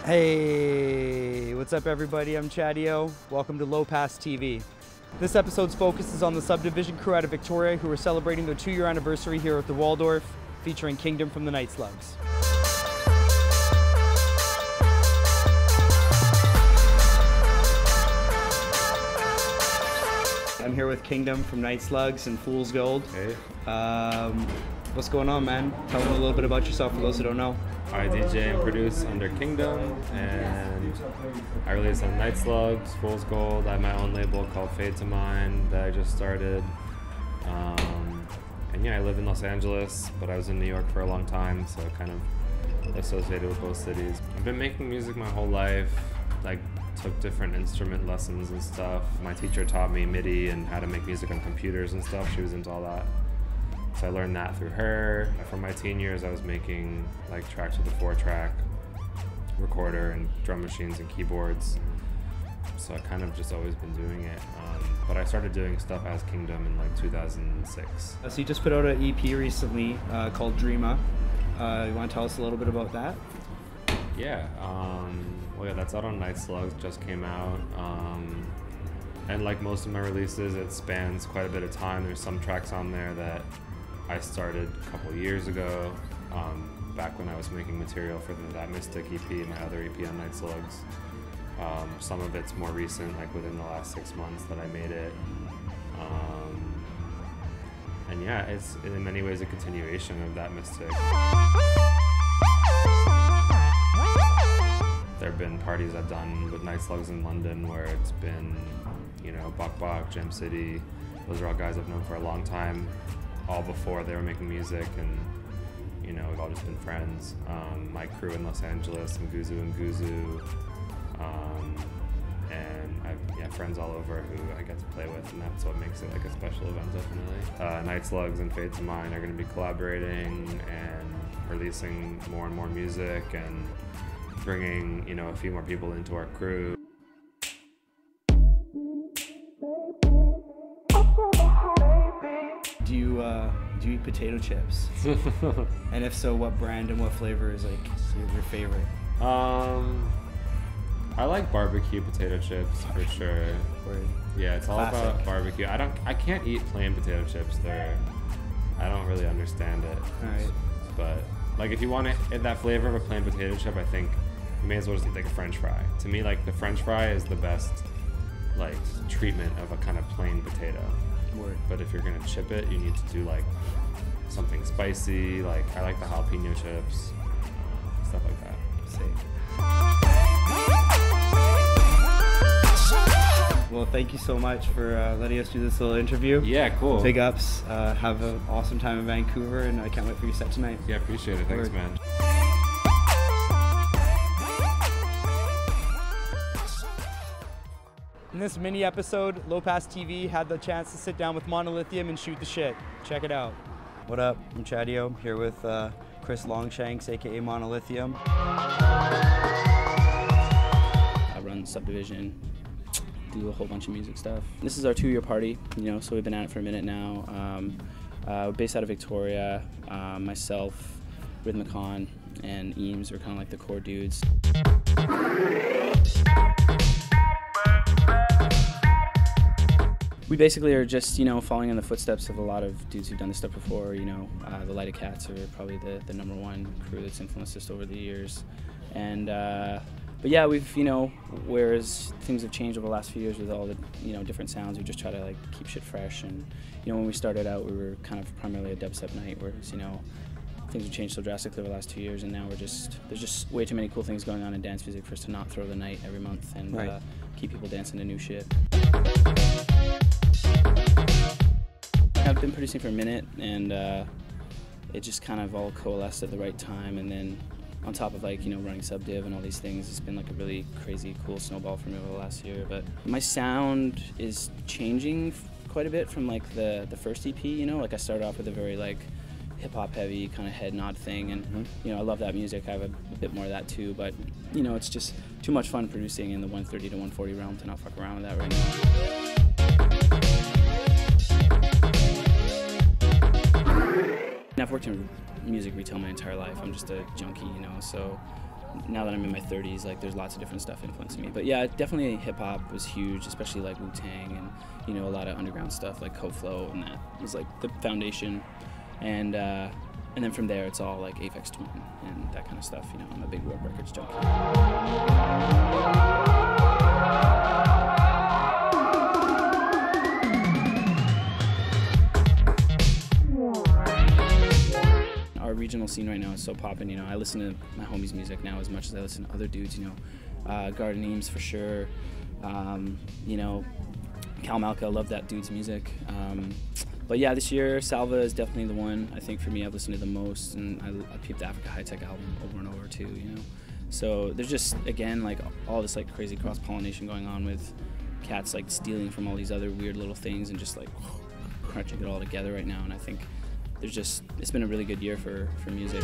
Hey, what's up everybody? I'm Chadio. Welcome to Lowpass TV. This episode's focus is on the Subdivision crew out of Victoria who are celebrating their 2-year anniversary here at the Waldorf, featuring Kingdom from the Night Slugs. I'm here with Kingdom from Night Slugs and Fool's Gold. Hey. What's going on, man? Tell them a little bit about yourself for those who don't know. I DJ and produce under Kingdom, and I release on Night Slugs, Fool's Gold. I have my own label called Fade to Mind that I just started. And yeah, I live in Los Angeles, but I was in New York for a long time, so kind of associated with both cities. I've been making music my whole life. Like, took different instrument lessons and stuff. My teacher taught me MIDI and how to make music on computers and stuff. She was into all that. So I learned that through her. For my teen years, I was making like tracks with a 4-track recorder and drum machines and keyboards. So I kind of just always been doing it. But I started doing stuff as Kingdom in like 2006. So you just put out an EP recently called Dreama. You want to tell us a little bit about that? Yeah, well yeah, that's out on Night Slugs, just came out. And like most of my releases, it spans quite a bit of time. There's some tracks on there that I started a couple years ago, back when I was making material for that Mystic EP, my other EP on Night Slugs. Some of it's more recent, like within the last 6 months that I made it. And yeah, it's in many ways a continuation of that Mystic. There have been parties I've done with Night Slugs in London where it's been, you know, Bok, Gem City. Those are all guys I've known for a long time, all before they were making music, and you know, we've all just been friends. My crew in Los Angeles, Nguzu and Guzu, and I have friends all over who I get to play with, and that's what makes it like a special event, definitely. Night Slugs and Fade to Mind are going to be collaborating and releasing more and more music and bringing, you know, a few more people into our crew. Do you eat potato chips? And if so, what brand and what flavor is like your favorite? I like barbecue potato chips for sure. Yeah, it's all about barbecue. I can't eat plain potato chips. I don't really understand it. All right. But like, if you want that flavor of a plain potato chip, I think you may as well just eat like a French fry. To me, like the French fry is the best like treatment of a kind of plain potato. Word. But if you're gonna chip it, you need to do like something spicy. Like I like the jalapeno chips, stuff like that. Well, thank you so much for letting us do this little interview. Yeah, cool. Big ups. Have an awesome time in Vancouver, and I can't wait for your set tonight. Yeah, appreciate it. Thanks, man. In this mini episode, Lowpass TV had the chance to sit down with Monolithium and shoot the shit. Check it out. What up? I'm Chadio, here with Chris Longshanks, aka Monolithium. I run Subdivision, do a whole bunch of music stuff. This is our 2-year party, you know, so we've been at it for a minute now. We're based out of Victoria. Myself, Rhythmicon, and Eames are kind of like the core dudes. We basically are just, you know, following in the footsteps of a lot of dudes who've done this stuff before. You know, the Lighted Cats are probably the #1 crew that's influenced us over the years. And but yeah, we've, you know, whereas things have changed over the last few years with all the, you know, different sounds, we just try to like keep shit fresh. And you know, when we started out, we were kind of primarily a dubstep night, whereas, you know, things have changed so drastically over the last 2 years, and now there's just way too many cool things going on in dance music for us to not throw the night every month and right. Keep people dancing to new shit. I've been producing for a minute, and it just kind of all coalesced at the right time, and then on top of like, you know, running Subdiv and all these things, it's been like a really crazy cool snowball for me over the last year. But my sound is changing quite a bit from like the first EP, you know, like I started off with a very like hip-hop heavy kind of head nod thing, and you know, I love that music. I have a bit more of that too, but you know, it's just too much fun producing in the 130 to 140 realm to not fuck around with that right now. I've worked in music retail my entire life. I'm just a junkie, you know, so now that I'm in my 30s, like there's lots of different stuff influencing me. But yeah, definitely hip hop was huge, especially like Wu-Tang and, you know, a lot of underground stuff like Co-Flow, and that was like the foundation. And then from there, it's all like Aphex Twin and that kind of stuff. You know, I'm a big World Records junkie. Our regional scene right now is so poppin'. You know, I listen to my homies' music now as much as I listen to other dudes. You know, Garden Eames for sure. You know, Cal Malka, I love that dude's music. But yeah, this year Salva is definitely the one. I think for me, I've listened to the most, and I peeped the Africa High Tech album over and over too. You know, so there's just again like all this like crazy cross pollination going on with cats like stealing from all these other weird little things and just like crunching it all together right now. And I think it's been a really good year for music.